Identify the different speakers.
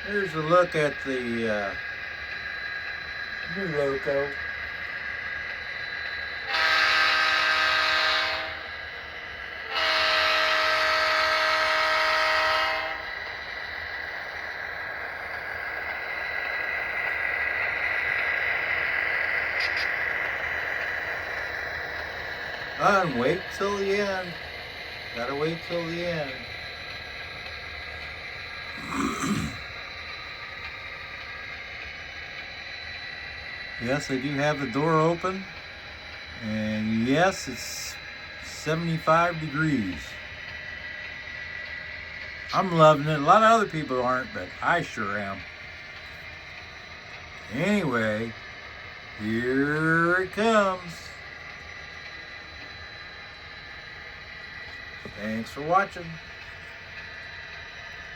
Speaker 1: Here's a look at the new loco. And wait till the end. Gotta wait till the end. Yes, I do have the door open. And yes, it's 75 degrees. I'm loving it. A lot of other people aren't, but I sure am. Anyway, here it comes. Thanks for watching.